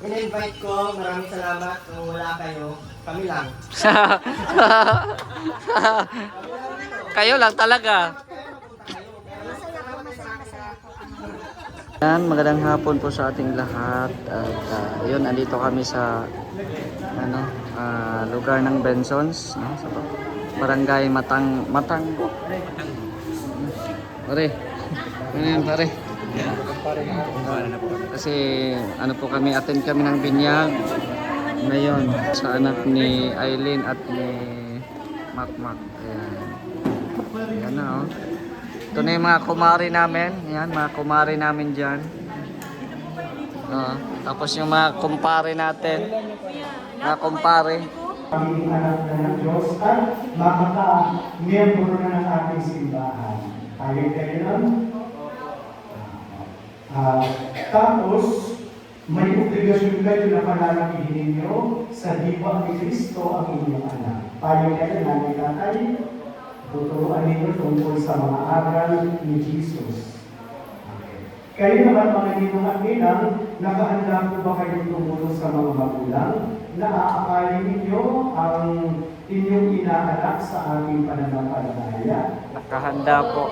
in-invite ko, maraming salamat. Kung wala kayo, kami lang. Kayo lang talaga. Yan, magandang hapon po sa ating lahat. At yun, andito kami sa lugar ng Bensons, no? Sa barangay Matango. Pare. Ayan, pare. Kasi ano po kami, attend kami ng binyag ngayon sa anak ni Aileen at ni Makmak. Ayan. Ayan na, oh. Ito na yung mga kumari namin. Yan, mga kumari namin dyan. Tapos yung mga kumpare natin. Mga kumpare. Pagiging anak na ng Diyos at makaka-miyembro na ng ating simbahan. Tayo nun. Tapos, may obligasyon kayo na pananapihin ninyo sa diwa ni Kristo ang inyong anak. Tayo kayo nanay tatay. Tuturuan ninyo tungkol sa mga aral ni Jesus. Okay. Kayo naman mga ninong at ninang, nakahanda po ba kayong tumulong sa mga magulang na aakayin ninyo ang inyong inaanak sa ating pananampalataya? Nakahanda po.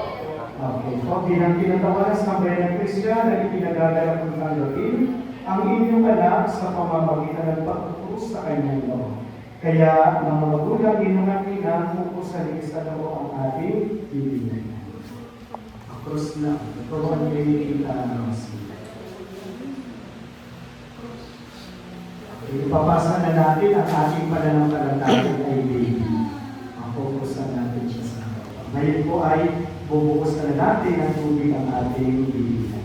Okay. So, bilang tinatawanan sa Bayan ng Kristiyan na ipinagagalak ng tanggapin ang inyong anak sa pamamagitan ng pagtuturo sa kanyang loob. Kaya, mga magulang, inungatin na pupusan isa na po ang ating bibigyan. Across na. Ito ang pinigil na masila. Ipapasa na natin ang ating pananampalataya ay baby. Mapupusan natin siya sa baba. Ngayon po ay bubukus na natin ang tubig ang ating bibigyan.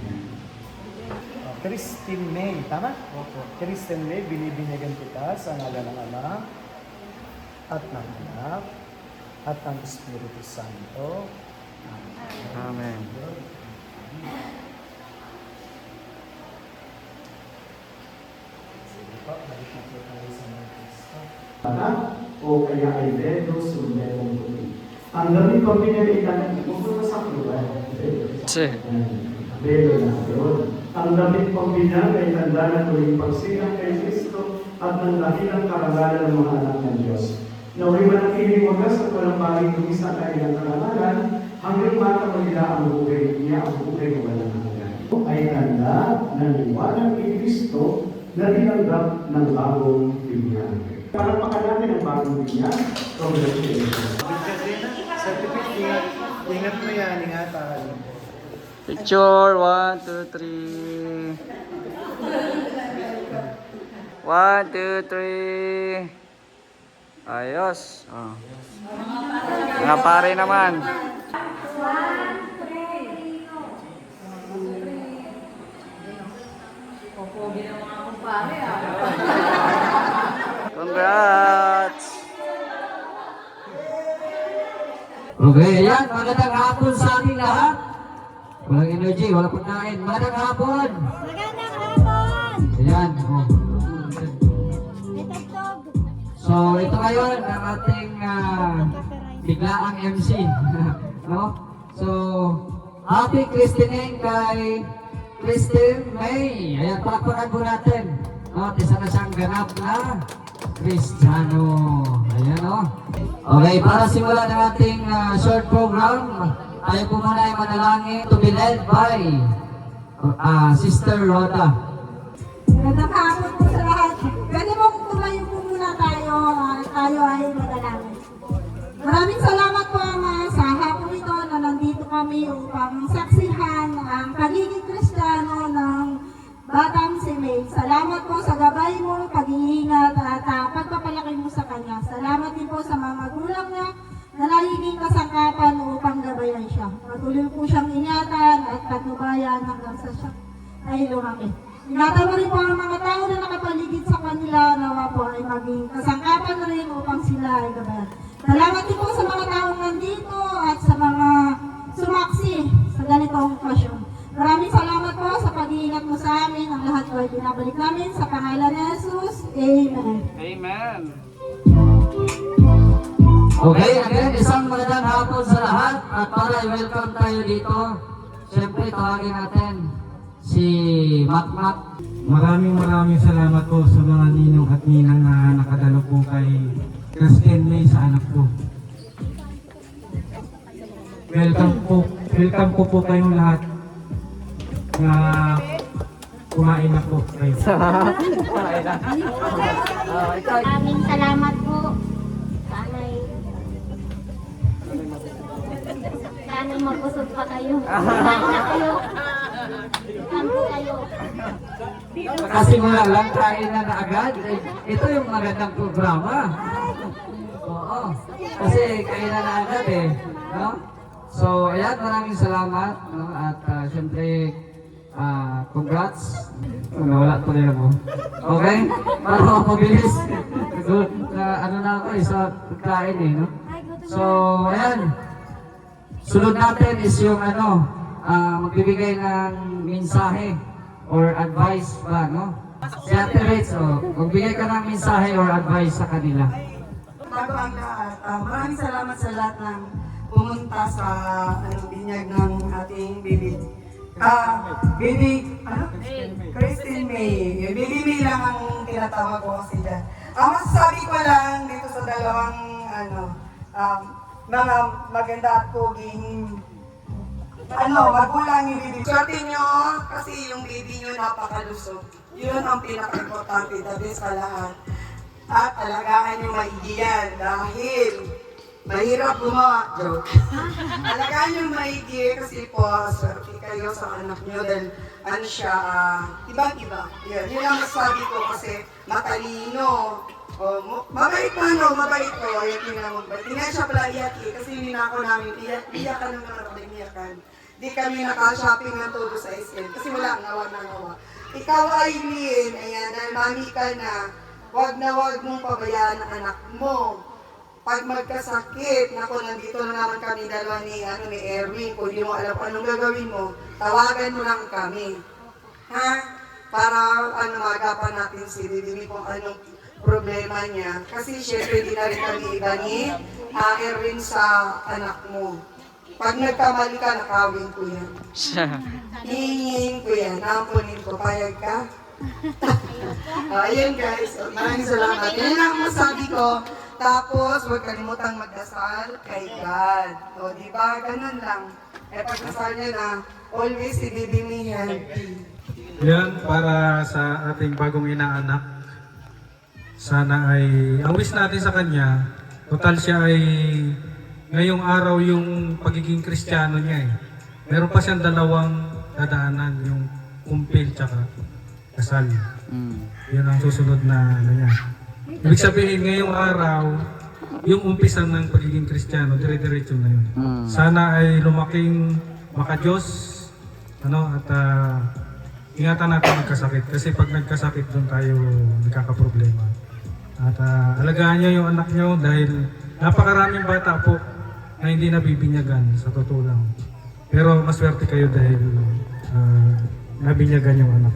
Christine May, tama? Opo. Christine May, binibinyagan kita sa ngalan ng Ama at ng Anak at ng Espiritu Santo. Amen. Sige po, balik na po tayo sa mga Kristo. O kaya ay Bedo Sundetong Puti. Ang damit ko pinilitan, kung sa kluwan, Bedo na yun. Ang damit pambinyag ay tanda ng tuwing pagsilang kay Kristo at ng dakilang karangalan ng mga anak ng Diyos. Naway manatiling wagas at walang bagay dumisa sa kanilang karangalan hanggang matamo nila ang buhay niya, ang buhay ng walang hanggan. Ay tanda ng liwanag ni Kristo na tinanggap ng bagong binyag. Palakpakan natin ang bagong binyag. Congratulations. Certificate, ingat mo yan, ingatan. Picture, 1, 2, 3. 1, 2, 3. Ayos. Oh. Mga pare naman. Congrats! Okay, yan. Magandang hapon sa ating lahat. Walang energy, walang pagkain. Magandang hapon! Magandang hapon! Ayan. Oh. Itagtog! So, ito ngayon ang ating biglaang MC. No? So, happy christening kay Christine May. Ayan, palakpakan po natin. No? Isa na siyang ganap na Kristiyano. Ayan, no? Okay, para simulan ng ating short program, tayo po muna ay manalangin to be led by Sister Rhoda. Magandang hapon po sa lahat. Pwede mo tumayo po muna tayo ay madalangin. Maraming salamat po sa hapon ito na nandito kami upang saksihan ang pagiging Kristiyano ng Batang si May. Salamat po sa gabay mo, pag-iingat at pagpapalaki mo sa kanya. Salamat din po sa mga magulang niya na nagiging kasangkapan upang gabayan siya. Patuloy po siyang ingatan at patnubayan hanggang sa siya ay lumaki. Ingatan mo rin po ang mga tao na nakapaligid sa kanila, nawa po ay maging kasangkapan rin upang sila ay gabayan. Salamat din po sa mga taong nandito at sa mga sumaksi sa ganitong okasyon. Maraming salamat po sa pag-iingat mo sa amin. Ang lahat po ay binabalik namin sa pangalan ni Jesus. Amen. Amen. Okay, again, isang magandang hapon sa lahat at para i-welcome tayo dito, siyempre tawagin natin si Makmak. Maraming salamat po sa mga ninong at ninang na nakadalo po kay Kristen May sa anak ko. Welcome po kayong lahat na kumain na po kayo. Maraming salamat po. Sana'y mabusog pa kayo. Kumain na kayo. Kumain po kayo. Kasi wala lang kain na agad. Ito yung magandang programa. Oo. Kasi kain na agad eh. No? So, ayan, maraming salamat. No? At syempre, congrats. Wala po rin ako. Okay? Para mapabilis. Ano na ako eh, sa kain eh. No? So, ayan. Sunod natin is yung magbibigay ng mensahe or advice ba, no? Si Ate Rich, magbigay ka ng mensahe or advice sa kanila. Bago ang lahat, maraming salamat sa lahat ng pumunta sa binyag ng ating baby. Kristen May. Baby May lang ang tinatawag ko kasi dyan. Masasabi ko lang dito sa dalawang mga maganda at poging magulang yung baby. Swerte nyo kasi yung baby nyo napakalusog. Yun ang pinaka-importante, the best sa lahat. At alagaan nyo maigi yan dahil mahirap gumawa. Joke. Alagaan nyo maigi kasi po swerte kayo sa anak nyo dahil ibang-iba. Yun ang masabi ko kasi matalino. Mabait ko. Ayan, tingnan mo. Hindi siya pala iyak kasi hindi na ako namin iyakan ng mga iyakan. Di kami naka-shopping ng todo sa SM kasi wala nawa. Ikaw, Aileen, ayan, dahil mami ka na, wag mong pabayaan ang anak mo. Pag magkasakit, nandito na naman kami dalawa ni Erwin, kung di mo alam anong gagawin mo, tawagan mo lang kami. Ha? Para magapan natin si Bibi kung anong problema niya. Kasi syempre di na rin kami iba ni Erwin sa anak mo. Pag nagkamali ka, nakawin ko yan. Hihingin ko yan, nampunin ko. Payag ka? Ayun guys, maraming salamat. Yan ang masabi ko. Tapos, huwag kalimutang magdasal kay God. O, diba? Ganun lang. Pagdasal niya na, always si Bibi me healthy. Yan para sa ating bagong inaanak. Sana ay, ang wish natin sa kanya, total siya ay ngayong araw yung pagiging Kristiyano niya eh. Meron pa siyang dalawang dadaanan, yung kumpil tsaka kasal. Yun ang susunod na niya. Ibig sabihin ngayong araw, yung umpisa ng pagiging Kristiyano, dire-diretso na yun. Sana ay lumaking maka-Diyos, at ingatan natin magkasakit. Kasi pag nagkasakit doon tayo nagkakaproblema. At alagaan niyo yung anak niyo dahil napakaraming bata po na hindi nabibinyagan sa totoo lang. Pero maswerte kayo dahil nabinyagan yung anak.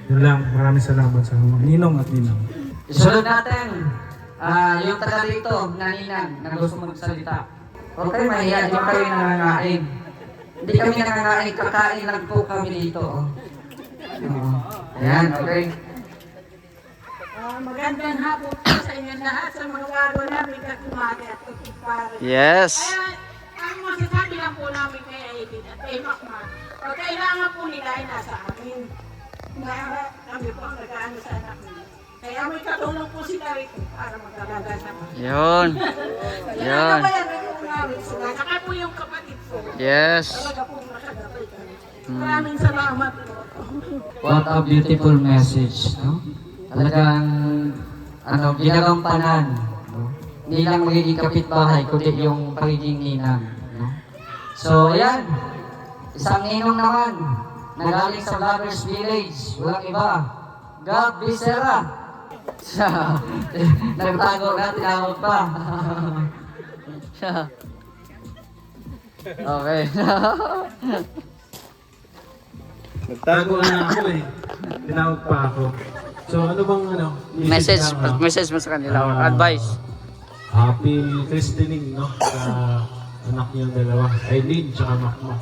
Yun lang, maraming salamat sa mga ninong at ninang. Isunod natin, yung taga dito, naninang, na gusto magsalita. Okay, mahiya, di kayo nangangain. Hindi kami nangangain, kakain lang po kami dito. Ayan, okay. Magandang hapon po sa inyo lahat sa mga bago namin kakumari at kakipari. Yes. Kaya, ang masasabi lang po namin kay Aileen at kay Macman, pag kailangan po nila ay nasa amin. Kami po ang nag-ano sa anak nila. Kaya may katulong po sila rito para mag-alaga sa mga. Yun. Yun. Sila. Saka po yung kapatid ko. Yes. Talaga po nakagabay kami. Maraming salamat po. What a beautiful message, no? Talagang ginagampanan, no? Hindi lang magiging kapitbahay, kundi yung pagiging ninang, no? So, ayan, isang ninong naman, nagaling sa Vloggers Village, walang iba, Gab Becerra. Nagtago na, tinawag pa. Okay. Nagtago na ako eh. Tinawag pa ako. So ano bang Message mo sa kanila or advice. Happy christening, no? Sa anak niyo dalawa, Aileen tsaka Macmac.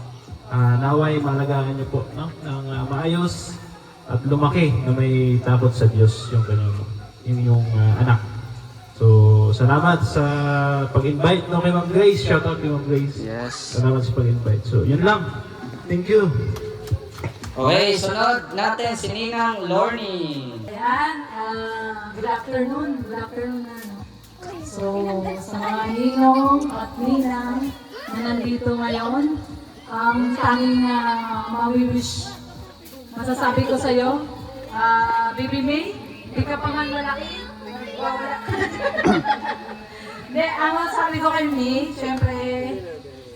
Naway malagaan niyo po, no? Ng maayos at lumaki na may takot sa Diyos yung kanyang yung anak. So, salamat sa pag-invite no, kay Ma'am Grace. Shout out kay Ma'am Grace. Yes. Salamat sa pag-invite. So, yun lang. Thank you. Okay, sunod natin si Ninang Lorny. Ayan, good afternoon. Good afternoon na. So, sa mga ninong at ninang na nandito ngayon, ang tanging mawiwish, masasabi ko sa iyo, Baby May, di ka pa man malaki. Wala. Hindi, ang masasabi ko kay May, syempre,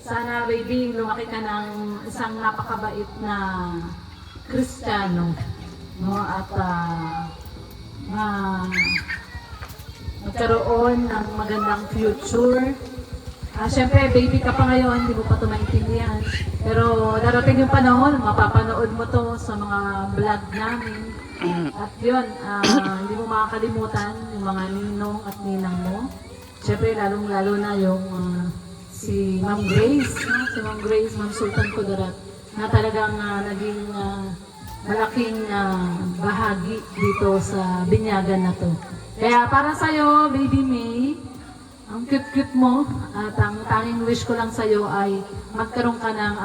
sana baby, lumaki ka ng isang napakabait na Kristiyano, no? At magkaroon ng magandang future. Siyempre, baby ka pa ngayon, hindi mo pa ito maintindihan. Pero darating yung panahon, mapapanood mo to sa mga vlog namin. At yun, hindi mo makakalimutan yung mga ninong at ninang mo. Siyempre, lalong-lalo na yung si Ma'am Grace, no? Si Ma'am Grace, Ma'am Sultan Kudarat, na talagang naging malaking bahagi dito sa binyagan na to. Kaya para sa'yo, Baby May, ang cute-cute mo, at ang tanging wish ko lang sa'yo ay magkaroon ka ng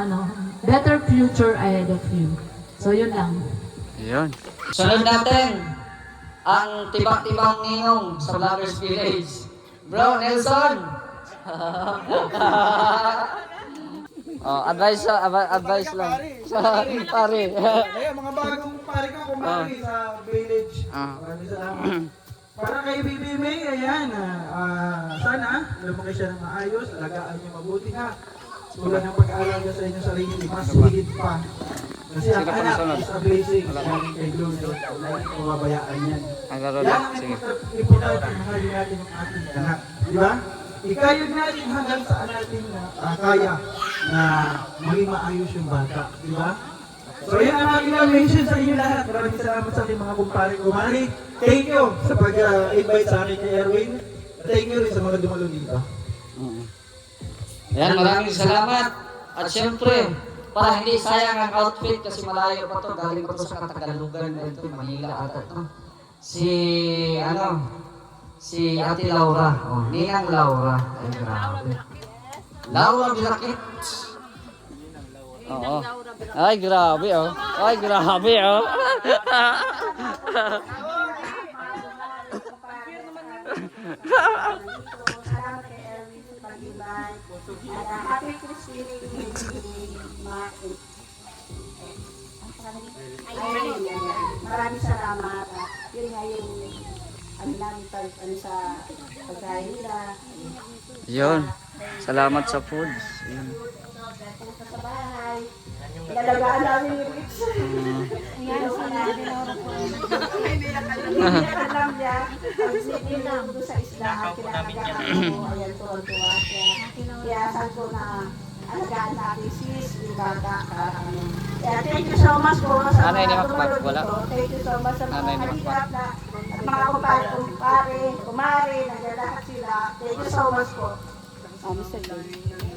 better future ahead of you. So yun lang. Yun. Sunod natin ang tibang-tibang ninong sa Vloggers Village. Bro, Nelson! Advice lang. Pare. Kaya mga bagong pare ko kumari sa village. Maraming salamat. Para kay Baby May, ayan, sana lumaki siya ng maayos, alagaan niyo mabuti ha. Tulad ng pag-aaral niya sa inyong sarili, mas higit pa. Kasi ang anak is a blessing galing kay Lord. Wala nang mababayaan yan. Yan ang importante mahalin natin ang ating anak. Di ba? Ikayod natin hanggang saan natin kaya na maging maayos yung bata. Di ba? So yan ang aking mention sa inyo lahat. Maraming salamat sa aking mga kumpare-kumari. Thank you sa pag-invite sa akin kay Erwin. Thank you rin sa mga dumalo dito. Yan, maraming salamat. At syempre, para hindi sayang ang outfit kasi malayo pa to, galing pa to sa Katagalugan ito, Manila ata to. Si Ate Laura. Ninang Laura. Ay, grabe. Laura Bilakit. Oo. Ay, grabe oh. Ay, grabe oh. Salamat kay Erwin sa pag-invite. At happy Christmas Market. Maraming salamat. Yun nga yung namin sa pagkain nila. Yun. Salamat sa foods. Yun. Sa bahay. Nalagaan namin yung Rich. Iniyakan lang niya. Ang sige lang doon sa isla. Kinakagaan ko. Ayan, tuwan-tuwa siya. Kaya saan ko na alagaan natin sis, yung bata. Kaya thank you so much po sa mga tumulong dito. Thank you so much sa mga halihap na mga kumare, nandiyan lahat sila. Thank you so much po. Mr. John.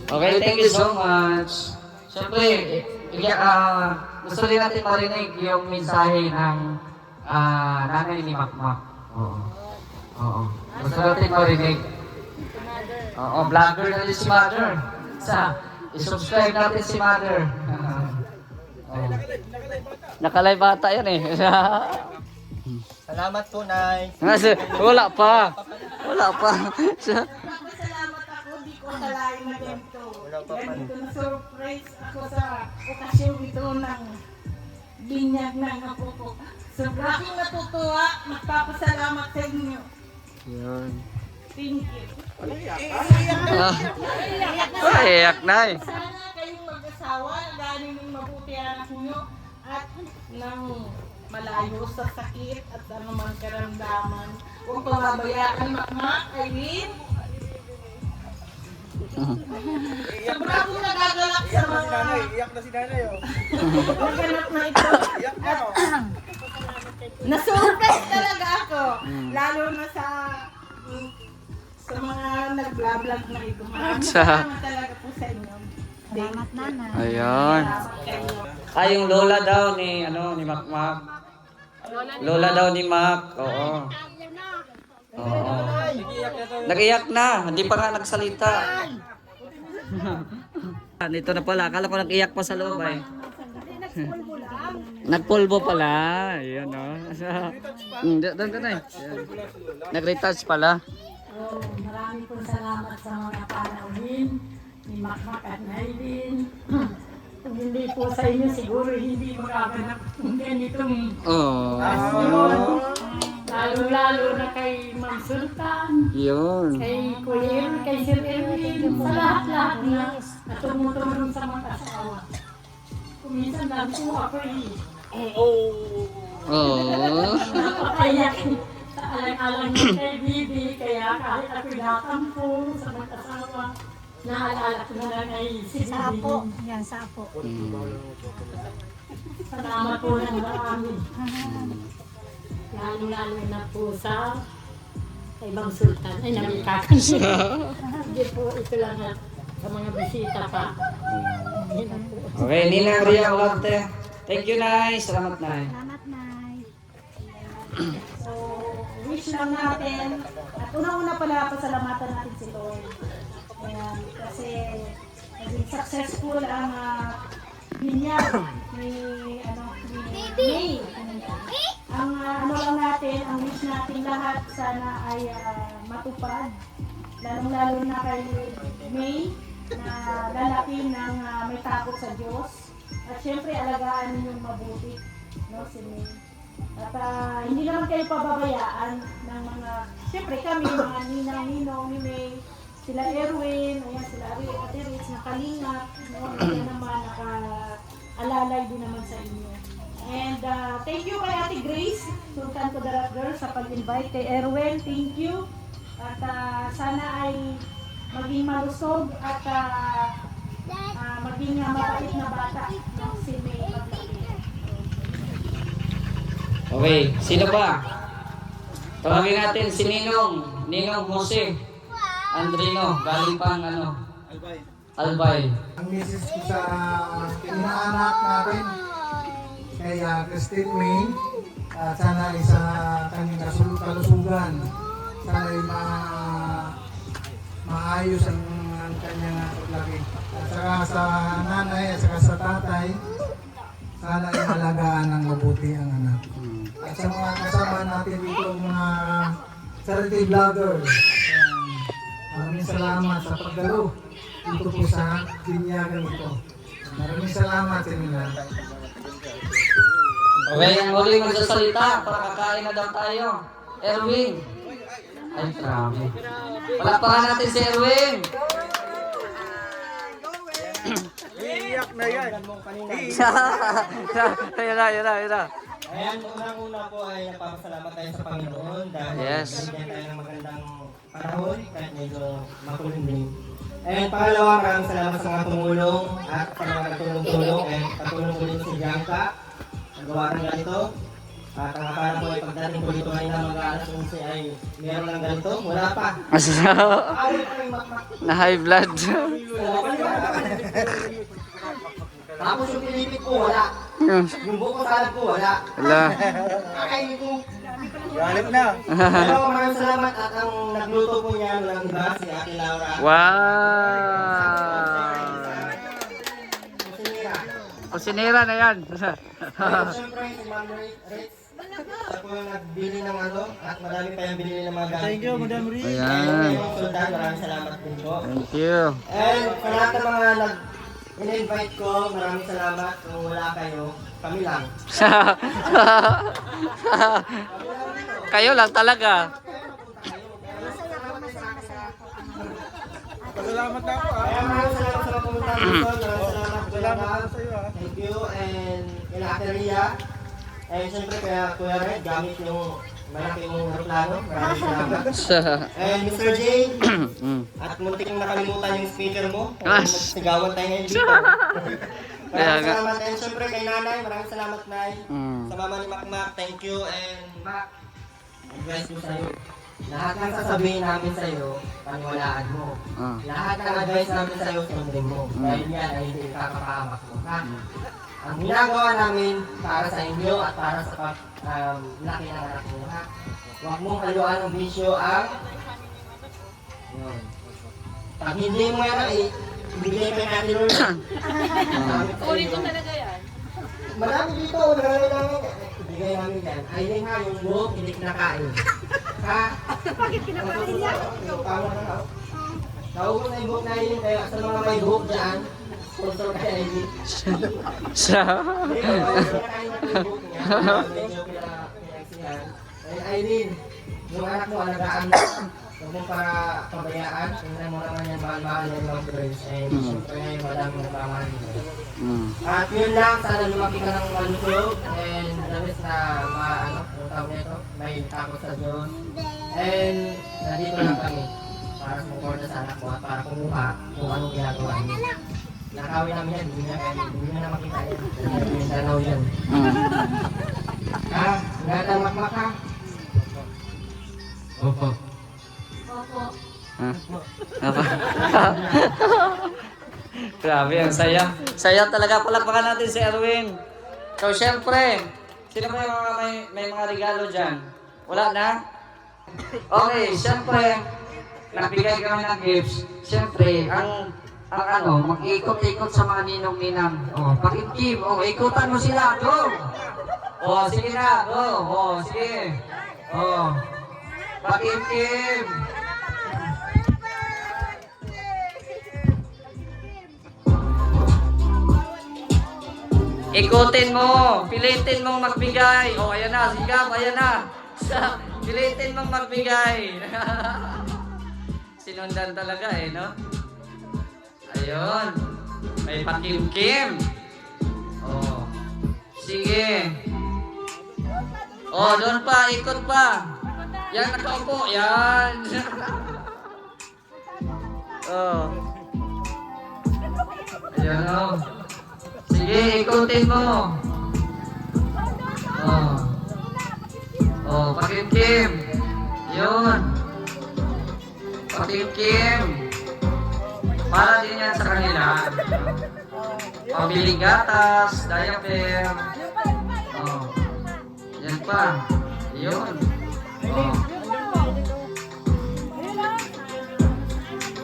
Okay, thank you so much. Siyempre, gusto rin natin marinig yung mensahe ng nanay ni Makmak. Oo. Gusto natin marinig. Oo, vlogger na rin si Mother. I-subscribe natin si Mother. Nakalive bata yan eh. Salamat po, Nay. Wala pa. Salamat ako, di ko kalain na ganito. Ganito na surprise ako sa okasyon ito ng binyag ng apo ko. Sobrang akong natutuwa, magpapasalamat sa inyo. Yun. Thank you. Iyak na eh. Sana kayong mag-asawa, galing ng mabuti ang anak nyo at nang malayo sa sakit at anumang karamdaman. Kung pababayaan Makmak, Aileen, sobrang akong nagagalak sa mga Iyak na si nanay, oh. naganap na ito. At na-surprise talaga ako, lalo na sa mga nag-vlog na ito. Maraming salamat talaga po sa inyo. Salamat, Nana. Ayun. Salamat kayo. Yung lola daw ni Makmak. Lola daw ni Mac. Oo. Oo. Nag-iyak na. Hindi pa nga nagsalita. Dito na pala. Akala ko nag-iyak pa sa loob ay. Nagpulbo pala. Ayun o. Doon ka na eh. Nag-retouch pala. So, marami pong salamat sa mga panauhin ni Makmak at Nailin. Kung hindi po sa inyo, siguro hindi makaganap ng ganitong Oh. lalo-lalo na kay Ma'am Sultan, Yun. kay Kuya Erwin, kay Sir Erwin, sa lahat-lahat na tumutulong sa mga asawa. Kuminsan lang po ako Oh. napakayak sa alang-alang ng kay Bibi, kaya kahit ako'y nakampo sa mag-asawa, naalala ko na lang ay si Bibi. Sapo. Yan, sapo. Salamat po ng marami. Lalo-lalo na po sa kay Bang Sultan. Ay, namikakan siya. Sige po, ito lang sa mga bisita pa. Okay, Nina Ria Olarte. Thank you, Nay. Salamat, Nay. Salamat, Nay. So, wish lang natin, at unang-una pala pasalamatan natin si Lord. Ayan, kasi naging successful ang binyag ni May. Ang ano lang natin, ang wish natin lahat sana ay matupad. Lalong-lalo na kay May na lalaki ng may takot sa Diyos. At syempre, alagaan ninyong mabuti, no, si May. At hindi naman kayo pababayaan ng mga, syempre kami, mga ninang-ninong ni May, sila Erwin, ayan, sila Ate Rich, nakalingap, no, kaya naman naka-alalay din naman sa inyo. And thank you kay Ate Grace, Sultan Kudarat Girl, sa pag-invite kay Erwin, thank you. At sana ay maging malusog at maging mabait na bata ng si May paglaki. Okay, sino ba? Tawagin natin si Ninong Jose Andrino, galing pang Albay. Ang misis ko sa inaanak natin kay Christine May, at sana ay sa kanyang kalusugan, sana ay maayos ang kanyang paglaki. At saka sa nanay at saka sa tatay, sana ay malagaan ng mabuti ang anak. At sa mga kasama natin dito, mga charity vloggers, maraming salamat sa pagdalo dito po sa binyagan ito. Maraming salamat sa inyo. Okay, ang huling magsasalita para kakain na daw tayo. Erwin. Ay, grabe. Palakpakan natin si Erwin. Iiyak na yan. Yun na. Ayan, unang-una po ay napapasalamat tayo sa Panginoon dahil Yes. binigyan tayo ng magandang panahon kahit medyo makulimlim. And pangalawa, maraming salamat sa mga tumulong at sa mga nagtulong-tulong and patulong ko din si Bianca nagawa ng ganito. At ang akala ko ay pagdating ko dito ngayon na mag-aalas 11 ay meron ng ganito, wala pa. Awal pa rin makmak. Na high blood. Tapos yung pinipit ko, wala. Yung buko salad ko, wala. Wala. Kakainin ko. Galit na. Pero maraming salamat at ang nagluto po niya ng iba, si Ate Laura. Wow. Kusinera na yan. Siyempre, si Ma'am Ritz. Siya po yung nagbili ng at madami pa yung binili ng mga gamit. Thank you, Madam Ritz. Ayan. Yung Sultan, maraming salamat din po. Thank you. And sa lahat ng mga in-invite ko, maraming salamat. Kung wala kayo, kami lang. Kayo lang talaga. Salamat na ako. Kaya maraming salamat sa mga pumunta dito. Maraming salamat sa iyo. Thank you. And kay Ate Ria. And siyempre kaya Kuya Red, gamit yung malaki mong aeroplano. Maraming salamat. And Mr. J. At muntik nang nakalimutan yung speaker mo. Magsigawan tayo ngayon dito. Maraming salamat. And siyempre kay Nanay, maraming salamat, Nay. Sa mama ni Makmak, thank you. And Mac, advice ko sa'yo. Lahat ng sasabihin namin sa'yo, paniwalaan mo. Lahat ng advice namin sa'yo, sundin mo. Dahil yan ay hindi kakapahamak mo. Ha? ang ginagawa namin para sa inyo at para sa laki ng anak mo, ha? Huwag mong haluan ng bisyo ang yun. Pag hindi mo yan, ibigay kay natin Lord. Ulit ko talaga yan. Marami dito, marami namin. Ibigay namin yan. Ayun nga, yung buhok, hindi kinakain. Ha? Tama na ako. Naubos na yung buhok na yun, kaya sa mga may buhok dyan, sponsor kay Aileen. Siya. Hindi, kinakain natin yung buhok niya. Medyo pinaksihan. Ayun, Aileen, yung anak mo, alagaan mo. Huwag mong para pabayaan. Tingnan mo naman yan, mahal-mahal yung mga friends. And syempre ngayon, madaming nagmamahal nito. At yun lang, sana lumaki ka ng malusog. And labis na yung tawag nito, may takot sa Diyos. And nandito lang kami para sumuporta sa anak mo at para kumuha kung anong ginagawa niyo. Nakawin namin yan, hindi na makita yan. Hindi na dalaw yan. Ha? Ganda makmak ha? Opo. Opo. Grabe, ang saya. Saya talaga. Palakpakan natin si Erwin. So, syempre, sino ba yung mga may mga regalo dyan? Wala na? Okay, syempre, nagbigay kami ng gifts. Syempre, ang mag-ikot-ikot sa mga ninong-ninang. Oh, pakimkim. Oh, ikutan mo sila. Go! Oh, sige na. Go. Oh, sige. Oh, pakimkim. Ikutin mo, pilitin mong magbigay. Oh, ayan na, sigap, ayan na. Pilitin mong magbigay. Sinundan talaga eh, no? Ayun. May pakimkim. Oh. Sige. Oh, doon pa, ikot pa. Yan, nakaupo. Yan. Oh. Ayan, oh. Sige, ikutin mo. Oh. Oh, pakimkim. Yun. Pakimkim. Para din yan sa kanila. Pambiling gatas, diaper. Oh. Yan pa. Yun. Oh.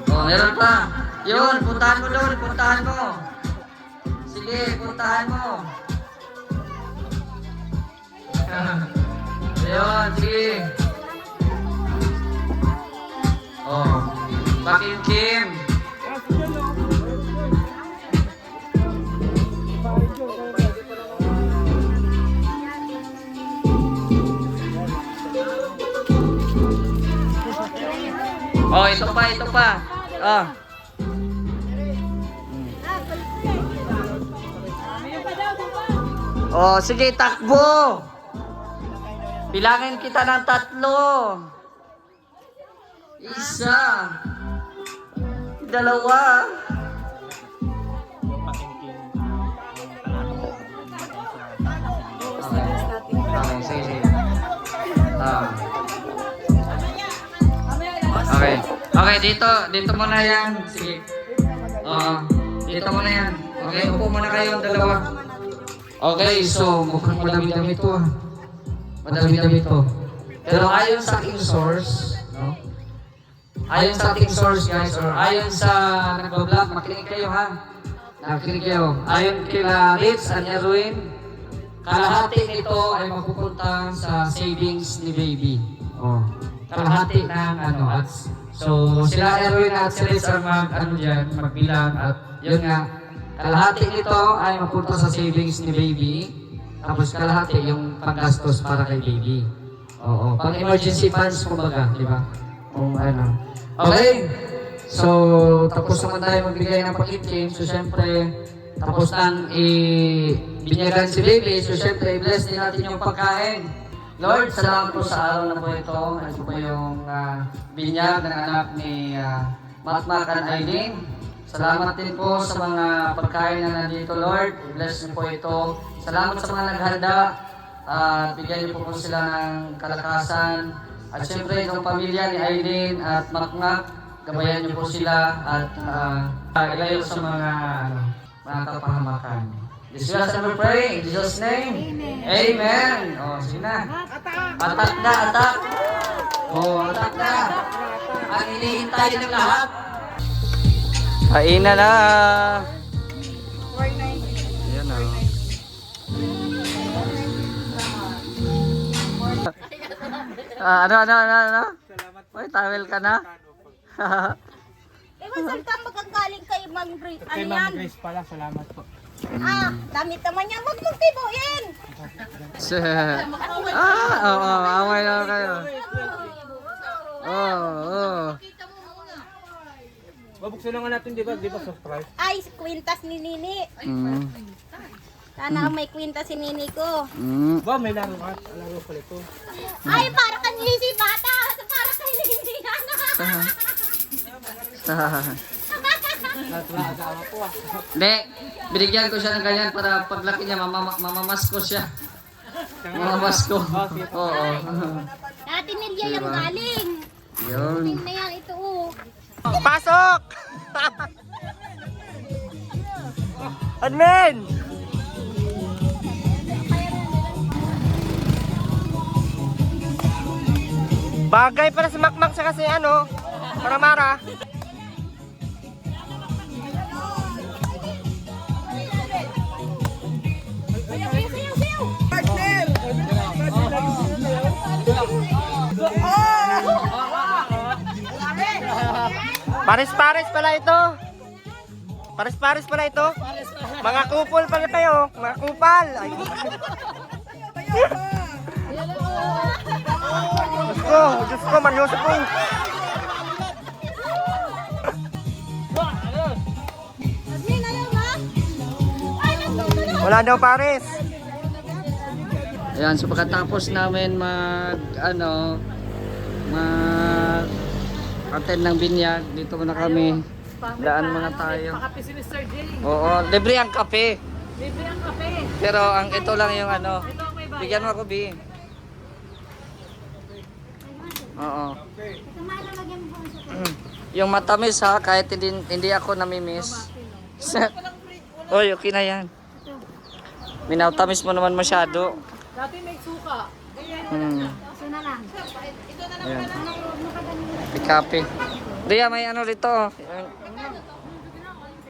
Oh, meron pa. Yun, puntahan mo doon, puntahan mo. Sige, puntahan mo. Ayun, sige. Oh, pakimkim. Oh, ito pa, ito pa. Ah. Oh, sige, takbo. Bilangin kita ng 3. 1, 2. Okay, sige. Okay. Okay, dito muna yan. Sige. Dito muna yan. Okay, upo muna kayo ang 2. Okay, so mukhang madami-dami ito ah. Madami-dami ito. Pero ayon sa ating source, no? Ayon sa ating source guys, or ayon sa nagbablog, makinig kayo ha. Nakikinig kayo. Ayon kila Ritz and Erwin, kalahati nito ay mapupunta sa savings ni Baby. Oh. Kalahati ng at so sila Erwin at si Ritz are magbilang at yun nga, kalahati nito ay mapunta sa savings ni Baby. Tapos kalahati yung panggastos para kay Baby. Oo, pang emergency funds kumbaga, di ba? Kung Okay. So, tapos naman tayo magbigay ng pakimkim. So, syempre, tapos nang binyagan si Baby. So, syempre, i-bless din natin yung pagkain. Lord, salamat po sa araw na po ito. Ito po yung binyag ng anak ni Matmak and Aileen. Salamat din po sa mga pagkain na nandito, Lord. I-bless niyo po ito. Salamat sa mga naghanda. Bigyan niyo po sila ng kalakasan. At syempre, itong pamilya ni Aileen at Makmak, gabayan niyo po sila at ilayo sa mga kapahamakan. This will we pray in Jesus' name. Amen. Oh, sige na. Atak na, atak. Oh, atak na. Ang hinihintay ng lahat. Kainan na. Ayan na. Ano? Uy, tawel ka na? Eh, saan ka magagaling kay Ma'am Grace? Ano yan? Grace pala, salamat po. Damit naman yan. Huwag mong tibuin. Oo, away na kayo. Oo. Babuksan na nga natin, di ba? Di ba surprise? Ay, kwintas ni Nini. Mm. Sana may kwintas si Nini ko. Ba, may laro ka. Laro pala ito. Ay, para ka si bata. Para kay Nini. Hindi, binigyan ko siya ng ganyan para paglaki niya, mamamasko siya. Mamamasko. Oo. Dati nilya yung galing. Yun. Tingnan yan, ito oh. Pasok! Admin! Bagay para si Makmak sa kasi ano, Mara-Mara. Pares-pares pala ito. Pares-pares pala ito. Mga kupal pala kayo. Mga kupal. Ay. Diyos ko, Marioso po. Wala daw pares. Ayan, so pagkatapos namin attend ng binyag, dito muna kami. Daan muna tayo. Pakape si Mr. J. Oo, libre ang kape. Libre ang kape. Pero ang ito lang yung ano. Ito ang may bayad. Bigyan mo ako, B. Oo. Yung matamis ha, kahit hindi ako namimiss. Oy, okay na yan. Minatamis mo naman masyado. Dati may suka. Ito na lang. Ayan. May kape. Ria, may ano rito.